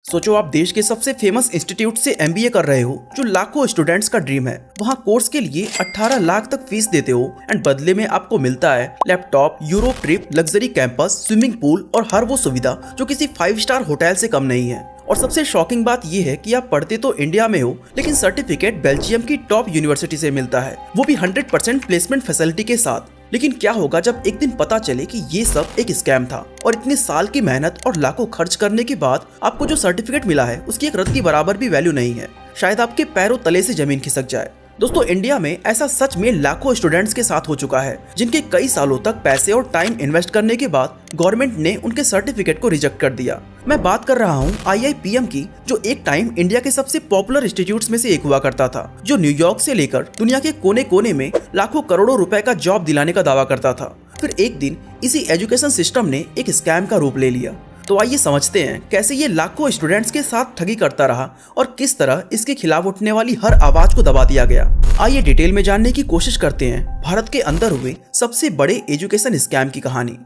सोचो आप देश के सबसे फेमस इंस्टीट्यूट से एमबीए कर रहे हो, जो लाखों स्टूडेंट्स का ड्रीम है। वहाँ कोर्स के लिए 18 लाख तक फीस देते हो एंड बदले में आपको मिलता है laptop, Europe trip, luxury campus, swimming pool और हर वो सुविधा जो किसी 5 स्टार होटल से कम नहीं है। और सबसे शॉकिंग बात यह है कि आप पढ़ते तो इंडिया में हो, लेकिन सर्टिफिकेट बेल्जियम की टॉप यूनिवर्सिटी से मिलता है, वो भी 100% प्लेसमेंट फैसिलिटी के साथ। लेकिन क्या होगा जब एक दिन पता चले कि ये सब एक स्कैम था और इतने साल की मेहनत और लाखों खर्च करने के बाद आपको जो सर्टिफिकेट मिला है उसकी एक रत्ती बराबर भी वैल्यू नहीं है। शायद आपके पैरों तले से जमीन खिसक जाए। दोस्तों, इंडिया में ऐसा सच में लाखों स्टूडेंट्स के साथ हो चुका है, जिनके कई सालों तक पैसे और टाइम इन्वेस्ट करने के बाद गवर्नमेंट ने उनके सर्टिफिकेट को रिजेक्ट कर दिया। मैं बात कर रहा हूँ IIPM की, जो एक टाइम इंडिया के सबसे पॉपुलर इंस्टीट्यूट्स में से एक हुआ करता था, जो न्यूयॉर्क से लेकर दुनिया के कोने कोने में लाखों करोड़ों रुपए का जॉब दिलाने का दावा करता था। फिर एक दिन इसी एजुकेशन सिस्टम ने एक स्कैम का रूप ले लिया। तो आइए समझते हैं कैसे ये लाखों स्टूडेंट्स के साथ ठगी करता रहा और किस तरह इसके खिलाफ उठने वाली हर आवाज को दबा दिया गया। आइए डिटेल में जानने की कोशिश करते हैं भारत के अंदर हुए सबसे बड़े एजुकेशन स्कैम की कहानी।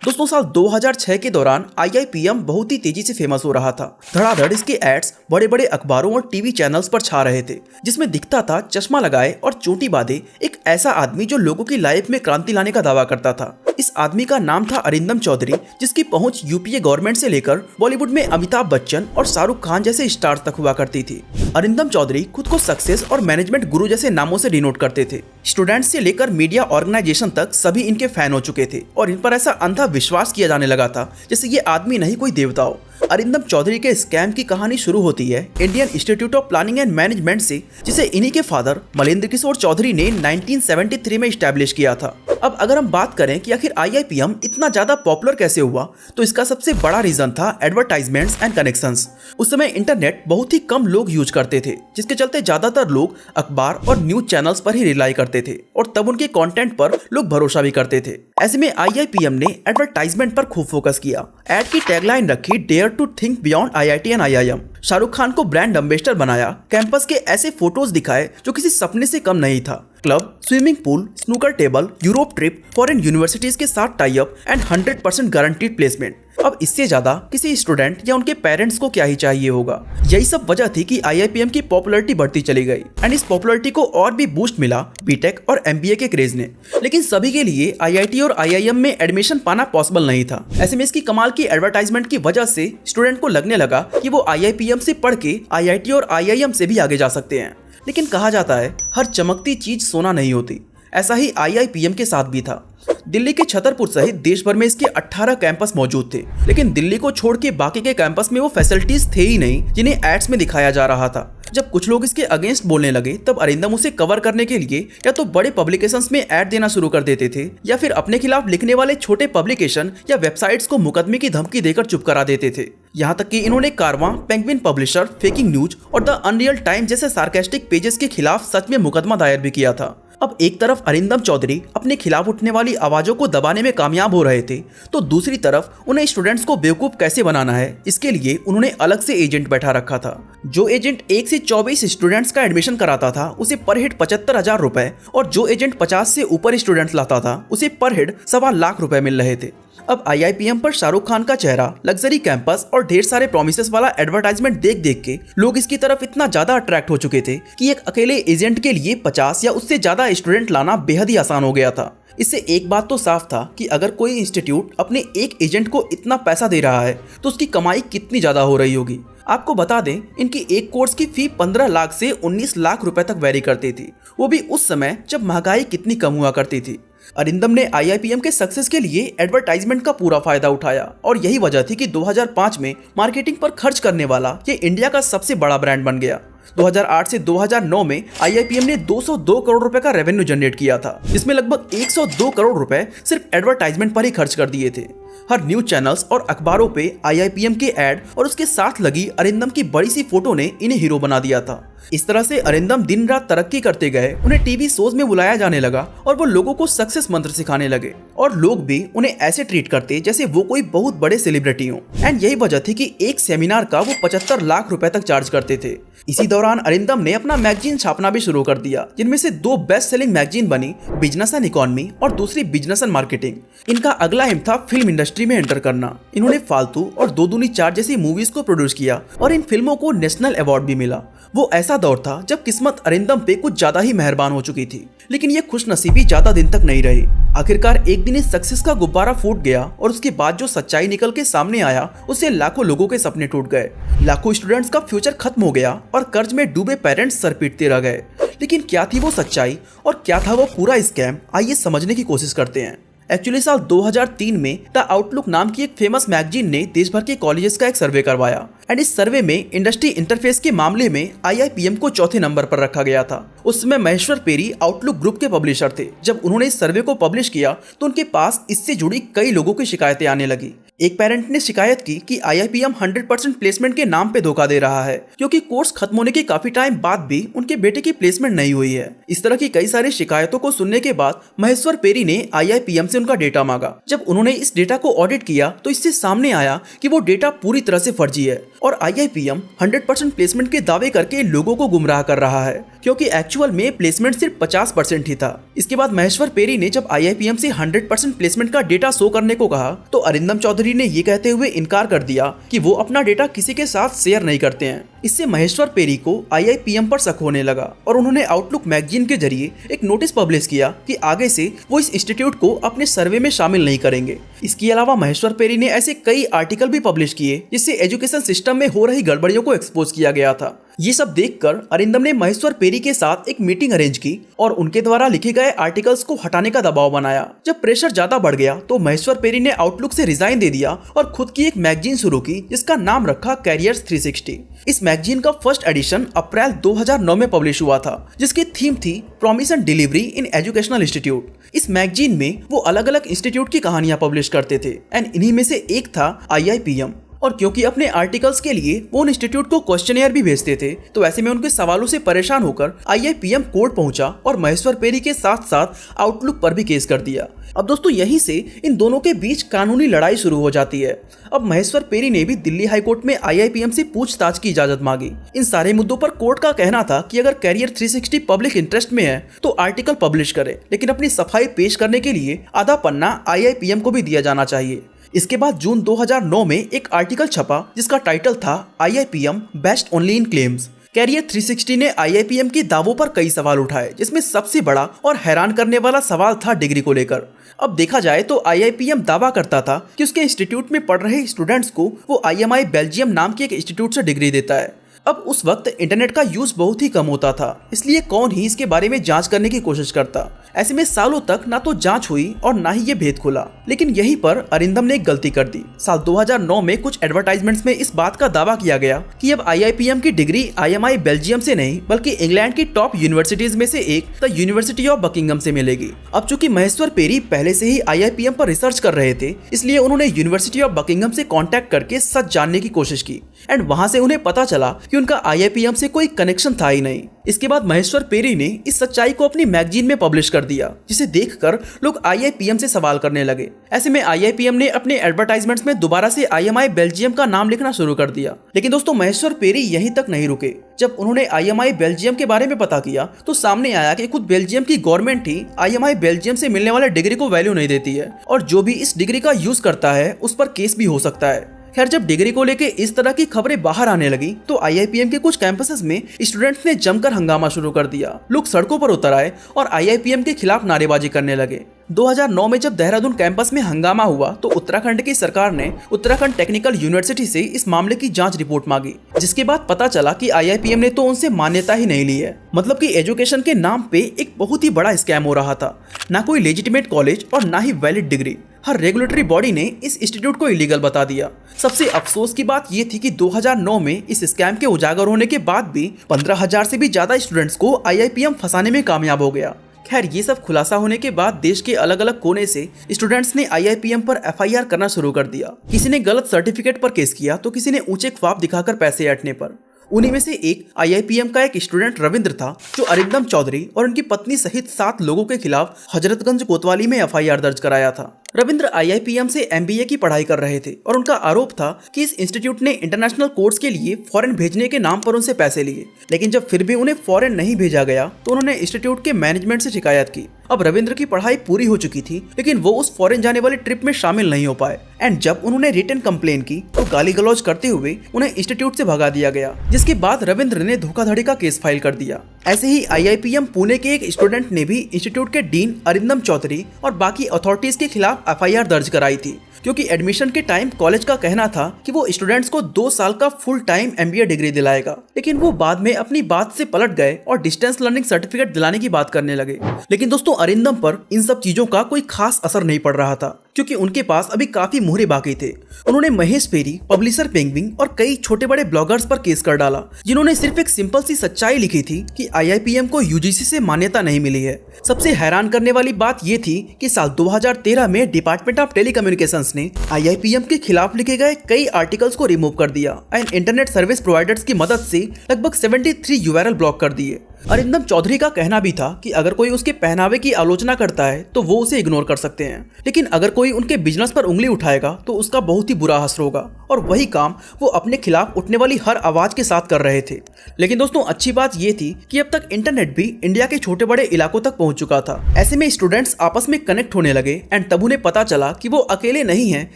दोस्तों, साल 2006 के दौरान IIPM बहुत ही तेजी से फेमस हो रहा था। धड़ाधड़ इसके एड्स बड़े बड़े अखबारों और टीवी चैनल्स पर छा रहे थे, जिसमें दिखता था चश्मा लगाए और चोटी बांधे एक ऐसा आदमी जो लोगों की लाइफ में क्रांति लाने का दावा करता था। इस आदमी का नाम था अरिंदम चौधरी, जिसकी पहुंच यूपीए गवर्नमेंट से लेकर बॉलीवुड में अमिताभ बच्चन और शाहरुख खान जैसे स्टार्स तक हुआ करती थी। अरिंदम चौधरी खुद को सक्सेस और मैनेजमेंट गुरु जैसे नामों से डिनोट करते थे। स्टूडेंट्स से लेकर मीडिया ऑर्गेनाइजेशन तक सभी इनके फैन हो चुके थे और इन पर ऐसा अंधा विश्वास किया जाने लगा था जैसे ये आदमी नहीं कोई देवता हो। अरिंदम चौधरी के स्कैम की कहानी शुरू होती है Indian institute of planning and management से, जिसे इन्हीं के फादर मलेंद्र किशोर चौधरी ने 1973 में स्टैब्लिश किया था। अब अगर हम बात करें कि आखिर IIPM इतना ज्यादा पॉपुलर कैसे हुआ, तो इसका सबसे बड़ा रीजन था एडवर्टाइजमेंट्स एंड कनेक्शंस। उस समय इंटरनेट बहुत ही कम लोग यूज करते थे, जिसके चलते ज्यादातर लोग अखबार और न्यूज चैनल्स पर ही रिलाई करते थे और तब उनके कंटेंट पर लोग भरोसा भी करते थे। ऐसे में IIPM ने एडवर्टाइजमेंट पर खूब फोकस किया। एड की टैगलाइन रखी, dare to think beyond IIT and IIM। Shahrukh Khan को ब्रांड एम्बेसडर बनाया। कैंपस के ऐसे फोटोज दिखाए जो किसी सपने से कम नहीं था। Club, swimming pool, snooker table, Europe trip, foreign universities के साथ tie up and 100% guaranteed placement. अब इससे ज्यादा किसी स्टूडेंट या उनके पेरेंट्स को क्या ही चाहिए होगा। यही सब वजह थी कि IIPM की पॉपुलैरिटी बढ़ती चली गई एंड इस पॉपुलैरिटी को और भी बूस्ट मिला बीटेक और MBA के क्रेज ने। लेकिन सभी के लिए IIT और IIM में एडमिशन पाना पॉसिबल नहीं था। ऐसे में इसकी कमाल की एडवर्टाइजमेंट की वजह से स्टूडेंट को लगने लगा कि वो IIPM से पढ़ के IIT और IIM से भी आगे जा सकते हैं। लेकिन कहा जाता है हर चमकती चीज सोना नहीं होती। ऐसा ही IIPM के साथ भी था। दिल्ली के छतरपुर सहित देश भर में इसके 18 कैंपस मौजूद थे, लेकिन दिल्ली को छोड़ के बाकी के कैंपस में वो फैसिलिटीज थे ही नहीं जिन्हें एड्स में दिखाया जा रहा था। जब कुछ लोग इसके अगेंस्ट बोलने लगे, तब अरिंदम उसे कवर करने के लिए या तो बड़े पब्लिकेशंस में ऐड देना शुरू कर देते थे या फिर अपने खिलाफ लिखने वाले छोटे पब्लिकेशन या वेबसाइट्स को मुकदमे की धमकी देकर चुप करा देते थे। यहाँ तक कि इन्होंने कारवां, पेंगुइन पब्लिशर, फेकिंग न्यूज और द अनरियल टाइम जैसे सार्केस्टिक पेजेस के खिलाफ सच में मुकदमा दायर भी किया था। अब एक तरफ अरिंदम चौधरी अपने खिलाफ उठने वाली आवाजों को दबाने में कामयाब हो रहे थे, तो दूसरी तरफ उन्हें स्टूडेंट्स को बेवकूफ कैसे बनाना है, इसके लिए उन्होंने अलग से एजेंट बैठा रखा था। जो एजेंट 1 से 24 स्टूडेंट्स का एडमिशन कराता था उसे पर हेड 75,000 रुपए और जो एजेंट 50 से ऊपर स्टूडेंट्स लाता था उसे पर हेड 1.25 लाख रुपए मिल रहे थे। अब IIPM पर शाहरुख खान का चेहरा, लग्जरी कैंपस और ढेर सारे प्रोमिसेस वाला एडवर्टाइजमेंट देख देख के लोग इसकी तरफ इतना ज्यादा अट्रैक्ट हो चुके थे कि एक अकेले एजेंट के लिए 50 या उससे ज्यादा स्टूडेंट लाना बेहद ही आसान हो गया था। इससे एक बात तो साफ था कि अगर कोई इंस्टीट्यूट अपने एक एजेंट को इतना पैसा दे रहा है तो उसकी कमाई कितनी ज्यादा हो रही होगी। आपको बता दें, इनकी एक कोर्स की फी 15 लाख से 19 लाख रुपए तक वेरी करती थी, वो भी उस समय जब महंगाई कितनी कम हुआ करती थी। अरिंदम ने IIPM के सक्सेस के लिए एडवर्टाइजमेंट का पूरा फायदा उठाया और यही वजह थी कि 2005 में मार्केटिंग पर खर्च करने वाला ये इंडिया का सबसे बड़ा ब्रांड बन गया। 2008 से 2009 में IIPM ने 202 करोड़ रुपए का रेवेन्यू जनरेट किया था, जिसमें लगभग 102 करोड़ रुपए सिर्फ एडवर्टाइजमेंट पर ही खर्च कर दिए थे। हर न्यूज चैनल्स और अखबारों पे IIPM के ऐड और उसके साथ लगी अरिंदम की बड़ी सी फोटो ने इन्हें हीरो बना दिया था। इस तरह से अरिंदम दिन रात तरक्की करते गए, उन्हें टीवी शोज में बुलाया जाने लगा और वो लोगों को सक्सेस मंत्र सिखाने लगे और लोग भी उन्हें ऐसे ट्रीट करते जैसे वो कोई बहुत बड़े सेलिब्रिटी हो। एंड यही वजह थी कि एक सेमिनार का वो 75 लाख रुपए तक चार्ज करते थे। इसी दौरान अरिंदम ने अपना मैगजीन छापना भी शुरू कर दिया, जिनमें से 2 बेस्ट सेलिंग मैगजीन बनी, बिजनेस एंड इकोनॉमी और दूसरी बिजनेस एंड मार्केटिंग। इनका अगला एम था फिल्म इंडस्ट्री में एंटर करना। इन्होंने फालतू और दो दूनी चार जैसी मूवीज को प्रोड्यूस किया और इन फिल्मों को नेशनल अवार्ड भी मिला। वो ऐसा दौर था जब किस्मत अरिंदम पे कुछ ज्यादा ही मेहरबान हो चुकी थी, लेकिन ये खुशनसीबी ज्यादा दिन तक नहीं रही। आखिरकार एक दिन इस सक्सेस का गुब्बारा फूट गया और उसके बाद जो सच्चाई निकल के सामने आया उससे लाखों लोगों के सपने टूट गए, लाखों स्टूडेंट्स का फ्यूचर खत्म हो गया और कर्ज में डूबे पेरेंट्स सर पीटते रह गए। लेकिन क्या थी वो सच्चाई और क्या था वो पूरा स्कैम, आइए समझने की कोशिश करते हैं। एक्चुअली साल 2003 में द आउटलुक नाम की एक फेमस मैगजीन ने देश भर के कॉलेजेस का एक सर्वे करवाया एंड इस सर्वे में इंडस्ट्री इंटरफेस के मामले में IIPM को चौथे नंबर पर रखा गया था। उस समय महेश्वर पेरी आउटलुक ग्रुप के पब्लिशर थे। जब उन्होंने इस सर्वे को पब्लिश किया तो उनके पास इससे जुड़ी कई लोगों की शिकायतें आने लगी। एक पेरेंट ने शिकायत की कि IIPM 100% प्लेसमेंट के नाम पे धोखा दे रहा है, क्योंकि कोर्स खत्म होने के काफी टाइम बाद भी उनके बेटे की प्लेसमेंट नहीं हुई है। इस तरह की कई सारी शिकायतों को सुनने के बाद महेश्वर पेरी ने IIPM से उनका डेटा मांगा। जब उन्होंने इस डेटा को ऑडिट किया तो इससे सामने आया कि वो डेटा पूरी तरह से फर्जी है और IIPM 100% प्लेसमेंट के दावे करके लोगों को गुमराह कर रहा है, क्योंकि एक्चुअल में प्लेसमेंट सिर्फ 50% ही था। इसके बाद महेश्वर पेरी ने जब IIPM से 100% प्लेसमेंट का डेटा शो करने को कहा तो अरिंदम चौधरी ने ये कहते हुए इनकार कर दिया कि वो अपना डेटा किसी के साथ शेयर नहीं करते हैं। इससे महेश्वर पेरी को IIPM पर शक होने लगा और उन्होंने आउटलुक मैगजीन के जरिए एक नोटिस पब्लिश किया कि आगे से वो इस इंस्टीट्यूट को अपने सर्वे में शामिल नहीं करेंगे। इसके अलावा महेश्वर पेरी ने ऐसे कई आर्टिकल भी पब्लिश किए जिससे एजुकेशन सिस्टम में हो रही गड़बड़ियों को एक्सपोज किया गया था। ये सब देखकर अरिंदम ने महेश्वर पेरी के साथ एक मीटिंग अरेंज की और उनके द्वारा लिखे गए आर्टिकल्स को हटाने का दबाव बनाया। जब प्रेशर ज्यादा बढ़ गया तो महेश्वर पेरी ने आउटलुक से रिजाइन दे दिया और खुद की एक मैगजीन शुरू की जिसका नाम रखा कैरियर्स 360। इस मैगजीन का फर्स्ट एडिशन अप्रैल 2009 में पब्लिश हुआ था, जिसकी थीम थी promise and delivery in educational institute. इस मैगजीन में वो अलग अलग इंस्टीट्यूट की कहानियां पब्लिश करते थे एंड इन्हीं में से एक था IIPM। और क्योंकि अपने आर्टिकल्स के लिए वो उन इंस्टीट्यूट को क्वेश्चनियर भी भेजते थे, तो ऐसे में उनके सवालों से परेशान होकर IIPM कोर्ट पहुंचा और महेश्वर पेरी के साथ साथ आउटलुक पर भी केस कर दिया। अब दोस्तों यहीं से इन दोनों के बीच कानूनी लड़ाई शुरू हो जाती है। अब महेश्वर पेरी ने भी दिल्ली हाई कोर्ट में IIPM से पूछताछ की इजाजत मांगी। इन सारे मुद्दों पर कोर्ट का कहना था कि अगर कैरियर 360 पब्लिक इंटरेस्ट में है तो आर्टिकल पब्लिश करे, लेकिन अपनी सफाई पेश करने के लिए आधा पन्ना IIPM को भी दिया जाना चाहिए। इसके बाद जून 2009 में एक आर्टिकल छपा जिसका टाइटल था IIPM best only in claims. Career 360 ने IIPM के दावों पर कई सवाल उठाए, जिसमें सबसे बड़ा और हैरान करने वाला सवाल था डिग्री को लेकर। अब देखा जाए तो IIPM दावा करता था कि उसके इंस्टीट्यूट में पढ़ रहे स्टूडेंट्स को वो IMI बेल्जियम नाम के एक इंस्टीट्यूट से डिग्री देता है। अब उस वक्त इंटरनेट का यूज बहुत ही कम होता था, इसलिए कौन ही इसके बारे में जांच करने की कोशिश करता। ऐसे में सालों तक ना तो जांच हुई और ना ही ये भेद खुला। लेकिन यहीं पर अरिंदम ने एक गलती कर दी। साल 2009 में कुछ एडवर्टाइजमेंट्स में इस बात का दावा किया गया कि अब IIPM की डिग्री IMI बेल्जियम से नहीं बल्कि इंग्लैंड की टॉप यूनिवर्सिटीज में से एक द यूनिवर्सिटी ऑफ बकिंगम से मिलेगी। अब चूंकि महेश्वर पेरी पहले से ही IIPM पर रिसर्च कर रहे थे, इसलिए उन्होंने यूनिवर्सिटी ऑफ बकिंगम से कॉन्टैक्ट करके सच जानने की कोशिश की एंड वहां से उन्हें पता चला कि उनका IIPM से कोई कनेक्शन था ही नहीं। इसके बाद महेश्वर पेरी ने इस सच्चाई को अपनी मैगजीन में पब्लिश कर दिया, जिसे देखकर लोग IIPM से सवाल करने लगे। ऐसे में IIPM ने अपने एडवर्टाइजमेंट्स में दोबारा से IMI बेल्जियम का नाम लिखना शुरू कर दिया। लेकिन दोस्तों महेश्वर पेरी यहीं तक नहीं रुके। जब उन्होंने IMI बेल्जियम के बारे में पता किया तो सामने आया कि खुद बेल्जियम की गवर्नमेंट ही IMI बेल्जियम से मिलने वाले डिग्री को वैल्यू नहीं देती है और जो भी इस डिग्री का यूज करता है उस पर केस भी हो सकता है। खैर, जब डिग्री को लेके इस तरह की खबरें बाहर आने लगी तो IIPM के कुछ कैंपसेस में स्टूडेंट्स ने जमकर हंगामा शुरू कर दिया। लोग सड़कों पर उतर आए और IIPM के खिलाफ नारेबाजी करने लगे। 2009 में जब देहरादून कैंपस में हंगामा हुआ तो उत्तराखंड की सरकार ने उत्तराखंड टेक्निकल यूनिवर्सिटी से इस मामले की जांच रिपोर्ट मांगी, जिसके बाद पता चला कि IIPM ने तो उनसे मान्यता ही नहीं ली है। मतलब कि एजुकेशन के नाम पे एक बहुत ही बड़ा स्कैम हो रहा था। ना कोई लेजिटिमेट कॉलेज और ना ही वैलिड डिग्री। हर रेगुलेटरी बॉडी ने इस इंस्टीट्यूट को इलीगल बता दिया। सबसे अफसोस की बात यह थी कि 2009 में इस स्कैम के उजागर होने के बाद भी 15,000 से भी ज्यादा स्टूडेंट्स को IIPM फंसाने में कामयाब हो गया। खैर, ये सब खुलासा होने के बाद देश के अलग अलग कोने से स्टूडेंट्स ने IIPM पर FIR करना शुरू कर दिया। किसी ने गलत सर्टिफिकेट पर केस किया तो किसी ने ऊंचे ख्वाब दिखाकर पैसे ऐंठने पर। उन्हीं में से एक IIPM का एक स्टूडेंट रविंद्र था, जो अरिंदम चौधरी और उनकी पत्नी सहित 7 लोगों के खिलाफ हजरतगंज कोतवाली में FIR दर्ज कराया था। रविंद्र IIPM से MBA की पढ़ाई कर रहे थे और उनका आरोप था कि इस इंस्टीट्यूट ने इंटरनेशनल कोर्स के लिए फॉरेन भेजने के नाम पर उनसे पैसे लिए। लेकिन जब फिर भी उन्हें फॉरेन नहीं भेजा गया तो उन्होंने इंस्टीट्यूट के मैनेजमेंट से शिकायत की अब रविंद्र की पढ़ाई पूरी हो चुकी थी, लेकिन वो उस फॉरेन जाने वाली ट्रिप में शामिल नहीं हो पाए। एंड जब उन्होंने रिटन कंप्लेन की तो गाली गलौज करते हुए उन्हें इंस्टीट्यूट से भगा दिया गया, जिसके बाद रविंद्र ने धोखाधड़ी का केस फाइल कर दिया। ऐसे ही IIPM पुणे के एक स्टूडेंट ने भी इंस्टीट्यूट के डीन अरिंदम चौधरी और बाकी अथॉरिटीज के खिलाफ FIR दर्ज कराई थी, क्योंकि एडमिशन के टाइम कॉलेज का कहना था कि वो स्टूडेंट्स को 2 साल का फुल टाइम MBA डिग्री दिलाएगा, लेकिन वो बाद में अपनी बात से पलट गए और डिस्टेंस लर्निंग सर्टिफिकेट दिलाने की बात करने लगे। लेकिन दोस्तों अरिंदम पर इन सब चीजों का कोई खास असर नहीं पड़ रहा था, क्योंकि उनके पास अभी काफी मोहरे बाकी थे। उन्होंने महेश पेरी, पब्लिशर पेंगविन और कई छोटे बड़े ब्लॉगर्स पर केस कर डाला, जिन्होंने सिर्फ एक सिंपल सी सच्चाई लिखी थी कि IIPM को UGC से मान्यता नहीं मिली है। सबसे हैरान करने वाली बात ये थी कि साल 2013 में डिपार्टमेंट ऑफ टेलीकम्युनिकेशंस ने IIPM के खिलाफ लिखे गए कई आर्टिकल्स को रिमूव कर दिया एंड इंटरनेट सर्विस प्रोवाइडर्स की मदद से लगभग 73 URL ब्लॉक कर दिए। अरिंदम चौधरी का कहना भी था कि अगर कोई उसके पहनावे की आलोचना करता है तो वो उसे इग्नोर कर सकते हैं, लेकिन अगर कोई उनके बिजनेस पर उंगली उठाएगा तो उसका बहुत ही बुरा असर होगा। और वही काम वो अपने खिलाफ उठने वाली हर आवाज के साथ कर रहे थे। लेकिन दोस्तों अच्छी बात ये थी कि अब तक इंटरनेट भी इंडिया के छोटे बड़े इलाकों तक पहुंच चुका था। ऐसे में स्टूडेंट्स आपस में कनेक्ट होने लगे एंड तब उन्हें पता चला कि वो अकेले नहीं हैं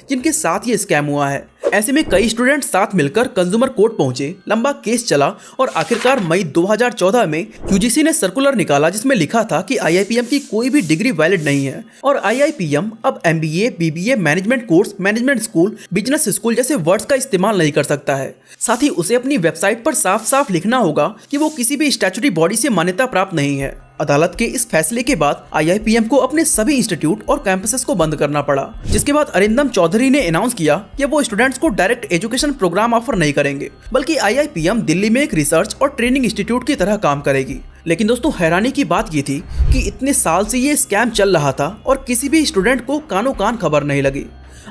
जिनके साथ ये स्कैम हुआ है। ऐसे में कई स्टूडेंट साथ मिलकर कंज्यूमर कोर्ट पहुंचे, लंबा केस चला और आखिरकार मई 2014 में UGC ने सर्कुलर निकाला जिसमें लिखा था कि IIPM की कोई भी डिग्री वैलिड नहीं है और IIPM अब MBA, BBA, management course, management school, business school जैसे वर्ड्स का इस्तेमाल नहीं कर सकता है। साथ ही उसे अपनी वेबसाइट पर साफ साफ लिखना होगा कि वो किसी भी स्टैट्यूटरी बॉडी से मान्यता प्राप्त नहीं है। अदालत के इस फैसले के बाद IIPM को अपने सभी इंस्टीट्यूट और कैंपसेस को बंद करना पड़ा, जिसके बाद अरिंदम चौधरी ने अनाउंस किया कि वो स्टूडेंट्स को डायरेक्ट एजुकेशन प्रोग्राम ऑफर नहीं करेंगे, बल्कि IIPM दिल्ली में एक रिसर्च और ट्रेनिंग इंस्टीट्यूट की तरह काम करेगी। लेकिन दोस्तों हैरानी की बात ये थी कि इतने साल से ये स्कैम चल रहा था और किसी भी स्टूडेंट को कानो कान खबर नहीं लगी।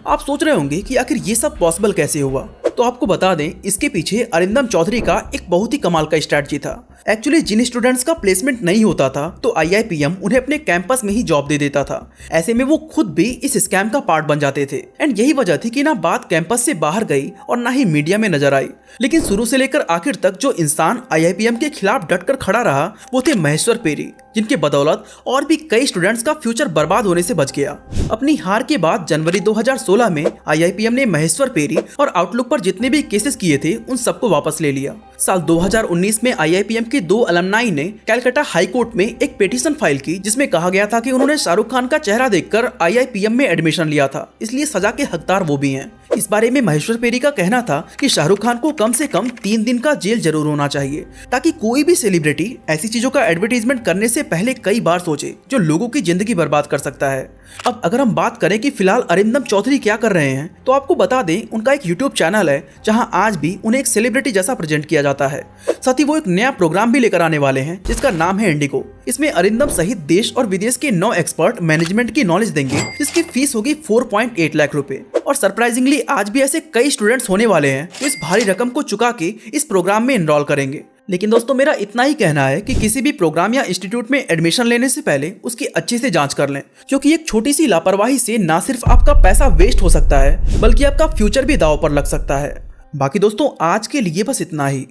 आप सोच रहे होंगे कि आखिर ये सब पॉसिबल कैसे हुआ, तो आपको बता दें इसके पीछे अरिंदम चौधरी का एक बहुत ही कमाल का स्ट्रैटेजी था। एक्चुअली जिन स्टूडेंट्स का प्लेसमेंट नहीं होता था तो IIPM उन्हें अपने कैंपस में ही जॉब दे देता था। ऐसे में वो खुद भी इस स्कैम का पार्ट बन जाते थे एंड यही वजह थी कि ना बात कैंपस से बाहर गई और ना ही मीडिया में नजर आई। लेकिन शुरू से लेकर आखिर तक जो इंसान IIPM के खिलाफ डटकर खड़ा रहा वो थे महेश्वर पेरी, जिनके बदौलत और भी कई स्टूडेंट्स का फ्यूचर बर्बाद होने से बच गया। अपनी हार के बाद जनवरी 2016 में IIPM ने महेश्वर पेरी और आउटलुक पर जितने भी केसेस किए थे उन सबको वापस ले लिया। साल 2019 में IIPM के 2 अलमनाई ने कलकत्ता हाई कोर्ट में एक पिटीशन फाइल की, जिसमें कहा गया था कि उन्होंने शाहरुख खान का चेहरा देखकर IIPM में एडमिशन लिया था, इसलिए सजा के हकदार वो भी हैं। इस बारे में महेश्वर पेरी का कहना था कि शाहरुख खान को कम से कम 3 दिन का जेल जरूर होना चाहिए, ताकि कोई भी सेलिब्रिटी ऐसी चीजों का एडवर्टीजमेंट करने से पहले कई बार सोचे जो लोगों की जिंदगी बर्बाद कर सकता है। अब अगर हम बात करें कि फिलहाल अरिंदम चौधरी क्या कर रहे हैं, तो आपको बता दें उनका एक यूट्यूब चैनल है जहां आज भी उन्हें एक सेलिब्रिटी जैसा प्रेजेंट किया जाता है। साथ ही वो एक नया प्रोग्राम भी लेकर आने वाले हैं जिसका नाम है इंडिगो। इसमें अरिंदम सहित देश और विदेश के 9 एक्सपर्ट मैनेजमेंट की नॉलेज देंगे, जिसकी फीस होगी 4.8 लाख रुपए। और सरप्राइजिंगली आज भी ऐसे कई स्टूडेंट्स होने वाले हैं जो इस भारी रकम को चुका के इस प्रोग्राम में एनरोल करेंगे। लेकिन दोस्तों मेरा इतना ही कहना है कि किसी भी प्रोग्राम या इंस्टीट्यूट में एडमिशन लेने से पहले उसकी अच्छे से जांच कर लें, क्योंकि एक छोटी सी लापरवाही से ना सिर्फ आपका पैसा वेस्ट हो सकता है बल्कि आपका फ्यूचर भी दांव पर लग सकता है। बाकी दोस्तों आज के लिए बस इतना ही।